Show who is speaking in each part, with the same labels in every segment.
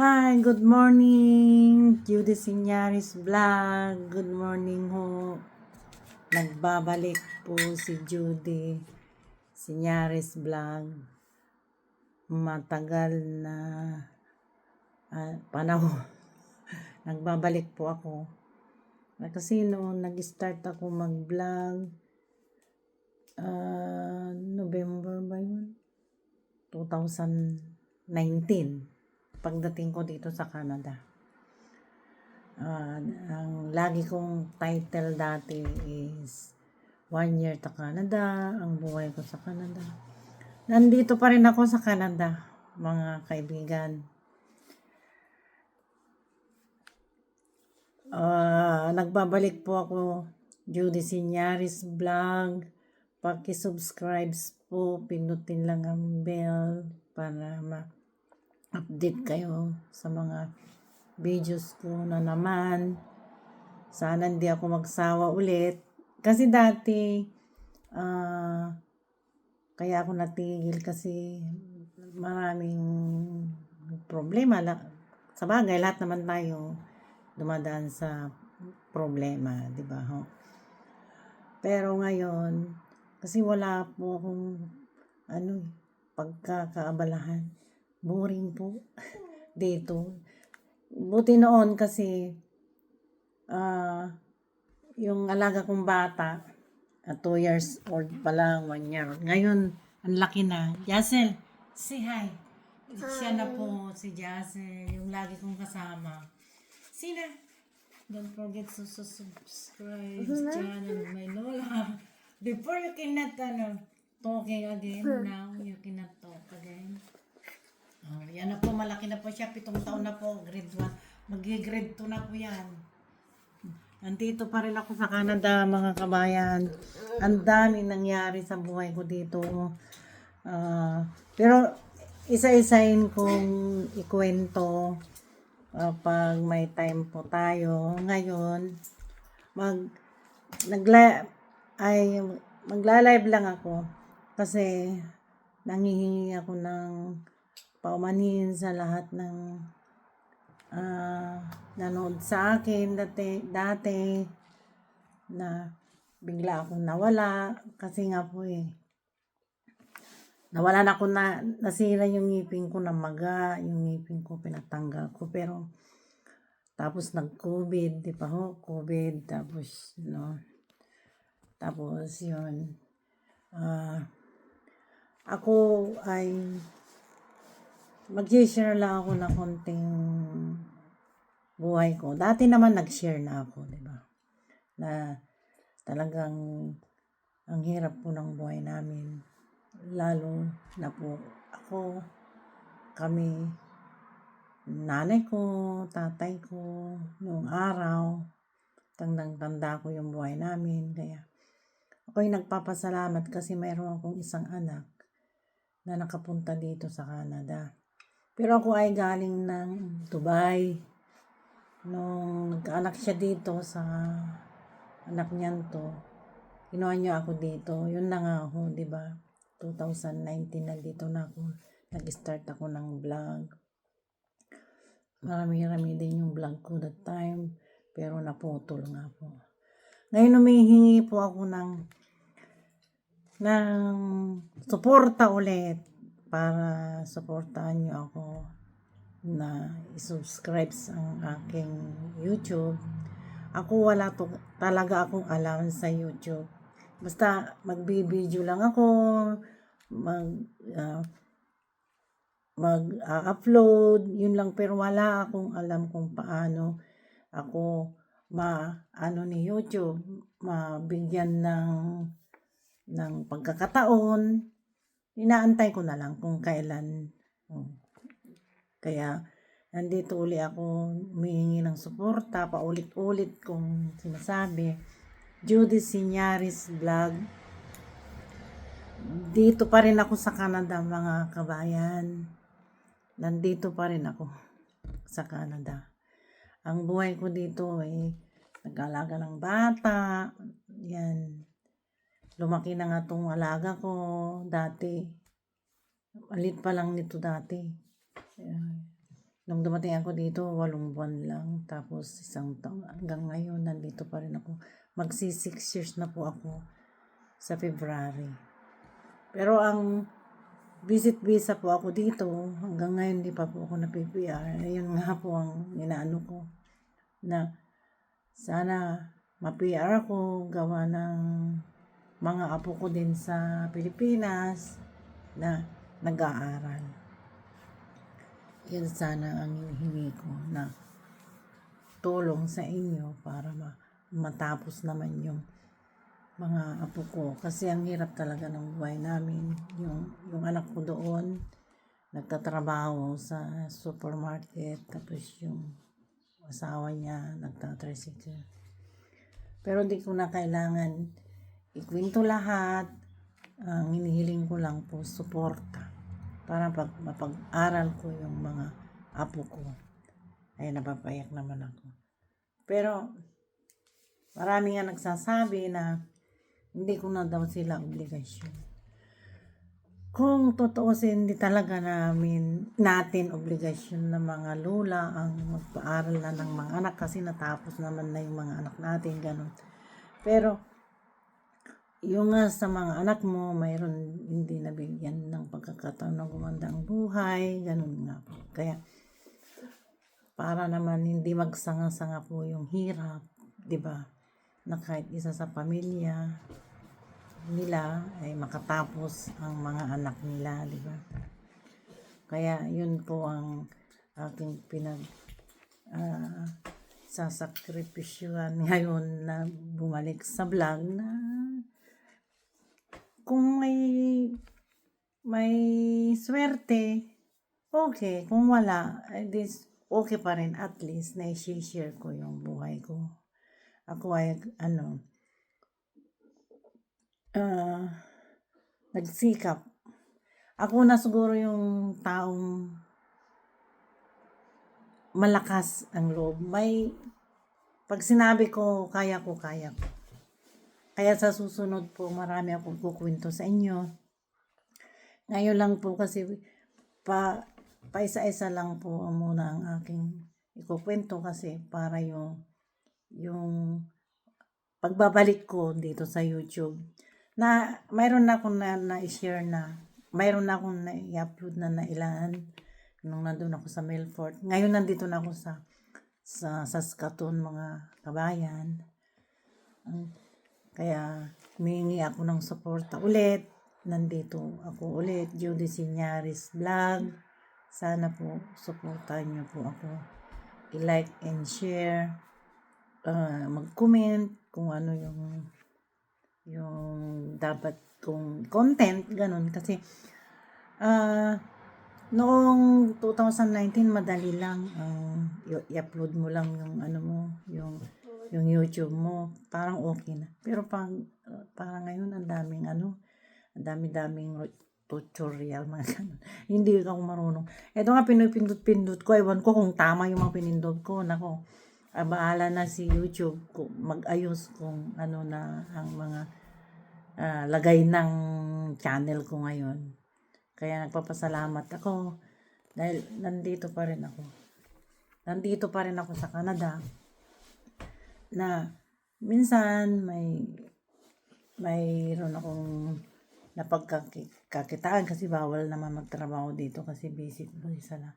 Speaker 1: Hi, good morning. Judy Sinyaris Vlog. Good morning ho. Nagbabalik po si Judy Sinyaris Vlog. Matagal na panahon. Nagbabalik po ako. Kasi noon nag-start ako mag-vlog, November ba yun? 2019. Pagdating ko dito sa Canada. Ang lagi kong title dati is 1 year to Canada, ang buhay ko sa Canada. Nandito pa rin ako sa Canada, mga kaibigan. Nagbabalik po ako, Judy Sinyaris Vlog. Paki-subscribe po, pinutin lang ang bell para update kayo sa mga videos ko na naman. Sana hindi ako magsawa ulit. Kasi dati, kaya ako natigil kasi maraming problema. Sa bagay, lahat naman tayo dumadaan sa problema, di ba? Pero ngayon, kasi wala po akong pagkakaabalahan. Boring po dito. Buti noon kasi yung alaga kong bata 2 years old pa lang, 1 year old. Ngayon, ang laki na. Jassel, say hi. Siya na po, si Jassel, yung lagi kong kasama. Sina? Don't forget to subscribe channel my Lola. Before you cannot talking again, now you cannot talk again. Yan na po, malaki na po siya, 7 taon na po, grade 1. Mag-grade 2 na po yan. Nandito pa rin ako sa Canada, mga kabayan. Ang dami nangyari sa buhay ko dito. Pero isa-isahin kong ikwento pag may time po tayo. Ngayon, magla-live lang ako kasi nanghihingi ako ng paumanhin sa lahat ng nanood sa akin dati na bigla akong nawala kasi nga po nawalan ako nasira yung ngipin ko na maga, yung ngipin ko pinatanggal ko, pero tapos nag-COVID, di pa ho, COVID, tapos yun, ako ay mag-share lang ako na konting buhay ko. Dati naman nag-share na ako, di ba? Na talagang ang hirap po ng buhay namin. Lalo na po kami, nanay ko, tatay ko, noong araw, tandang-tanda ko yung buhay namin. Kaya ako'y nagpapasalamat kasi mayroon akong isang anak na nakapunta dito sa Canada. Pero ako ay galing ng Dubai. Nung nagkaanak siya dito sa anak niyan to, kinuha niya ako dito. Yun na nga ako, di ba? 2019 na dito na ako. Nag-start ako ng vlog. Marami-rami din yung vlog ko that time. Pero naputol nga po. Ngayon humihingi po ako ng suporta ulit para suportahan niyo ako na i-subscribe ang aking YouTube. Ako wala talaga akong alam sa YouTube. Basta magbi-video lang ako, mag-upload, yun lang, pero wala akong alam kung paano ako ni YouTube, mabigyan ng pagkakataon. Inaantay ko na lang kung kailan. Kaya nandito uli ako humihingi ng suporta, paulit-ulit kong sinasabi. Judy Sinyaris Vlog. Dito pa rin ako sa Canada, mga kabayan. Nandito pa rin ako sa Canada. Ang buhay ko dito nag-alaga ng bata. Yan. Lumaki na nga tong alaga ko dati. Alit pa lang nito dati. Nung dumating ako dito, 8 buwan lang. Tapos 1 taon. Hanggang ngayon, nandito pa rin ako. Magsi 6 years na po ako sa February. Pero ang visit visa po ako dito, hanggang ngayon di pa po ako na-PPR. Ayun nga po ang inaano ko. Na sana ma-PR ako, gawa ng mga apo ko din sa Pilipinas na nag-aaral. Yan sana ang hinihingi ko na tulong sa inyo para matapos naman yung mga apo ko. Kasi ang hirap talaga ng buhay namin. Yung anak ko doon, nagtatrabaho sa supermarket. Tapos yung asawa niya, nagtatricycle. Pero di ko na kailangan ikwento lahat. Ang hinihiling ko lang po, suporta. Para mapag-aral ko yung mga apo ko. Ay, napapayak naman ako. Pero, marami nga nagsasabi na hindi ko na daw sila obligasyon. Kung totoo hindi talaga natin obligasyon na mga lula ang magpaaral na ng mga anak kasi natapos naman na yung mga anak natin, ganun. Pero, yung nga sa mga anak mo, mayroon hindi nabigyan ng pagkakataon na gumanda ang buhay, ganun nga po. Kaya, para naman hindi magsanga-sanga po yung hirap, di ba? Na kahit isa sa pamilya nila ay makatapos ang mga anak nila, di ba? Kaya, yun po ang aking sasakripisyuhan ngayon na bumalik sa vlog na kung may swerte, okay. Kung wala, okay pa rin. At least, na-share ko yung buhay ko. Ako ay, nagsikap. Ako na siguro yung taong malakas ang loob. Pag sinabi ko, kaya ko. Kaya sa susunod po, marami akong kukwento sa inyo. Ngayon lang po kasi, paisa-isa lang po muna ang aking ikukwento kasi para yung pagbabalik ko dito sa YouTube. Na mayroon na akong na-share na, mayroon na akong na-upload na ilan nung nandun ako sa Milford. Ngayon nandito na ako sa Saskatoon, mga kabayan. Kaya humingi ako ng suporta ulit. Nandito ako ulit, Judy Signaris Vlog. Sana po suportahan niyo po ako. I-like and share. Mag-comment kung ano yung dapat kong content, ganun. Kasi noong 2019 madali lang i-upload mo lang yung yung YouTube mo, parang okay na. Pero parang ngayon ang daming tutorial, mga ganun. Hindi ako marunong. Ito nga pinipindot-pindot ko, ewan ko kung tama yung mga pinindot ko. Nako, bahala na si YouTube kung mag-ayos kung ano na ang mga lagay ng channel ko ngayon. Kaya nagpapasalamat ako dahil nandito pa rin ako sa Canada, na minsan mayroon akong napagkakitaan kasi bawal naman magtrabaho dito kasi basic visa na.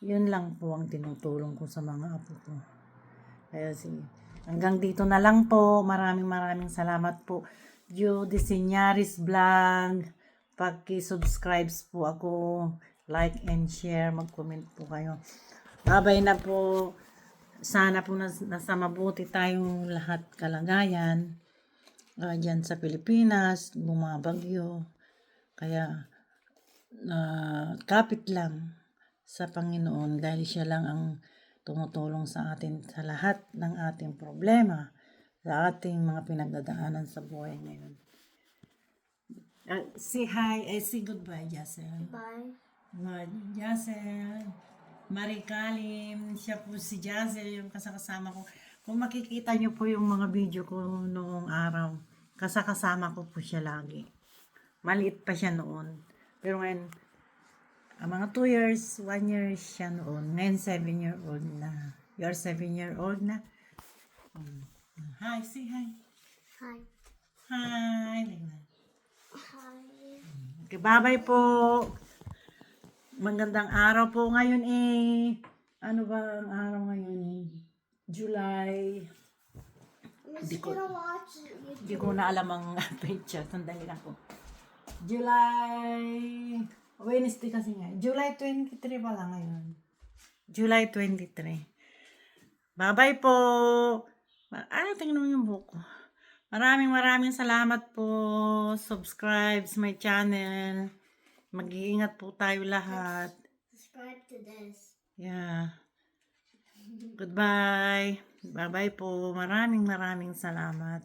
Speaker 1: Yun lang po ang tinutulong ko sa mga apo ko. Kaya hanggang dito na lang po. Maraming salamat po. Judy Signaris Vlog. Paki-subscribe po ako. Like and share. Mag-comment po kayo. Babay na po. Sana po nasa mabuti tayong lahat kalagayan. Diyan sa Pilipinas, bumabagyo. Kaya, kapit lang sa Panginoon dahil siya lang ang tumutulong sa atin sa lahat ng ating problema, sa ating mga pinagdadaanan sa buhay ngayon. Say hi, say goodbye, Jassel.
Speaker 2: Bye.
Speaker 1: Jassel. Marie Kalim, siya po si Jassel, yung kasama ko. Kung makikita niyo po yung mga video ko noong araw, kasama ko po siya lagi. Maliit pa siya noon. Pero ngayon, Mga 2 years, 1 year siya noon. Ngayon 7-year-old na. You're 7-year-old na. Hi, say hi.
Speaker 2: Hi.
Speaker 1: Hi.
Speaker 2: Hi.
Speaker 1: Okay, bye-bye po. Magandang araw po ngayon eh. Ano ba ang araw ngayon eh? July.
Speaker 2: I'm just gonna watch
Speaker 1: Hindi
Speaker 2: YouTube.
Speaker 1: ko na alam ang picture. Sandali lang po. July. Wednesday kasi nga. July 23 pa lang ngayon. July 23. Bye-bye po. Tingnan mo yung buhok ko. Maraming salamat po. Subscribe sa my channel. Mag-iingat po tayo lahat.
Speaker 2: Subscribe to this.
Speaker 1: Yeah. Goodbye. Bye-bye po. Maraming salamat.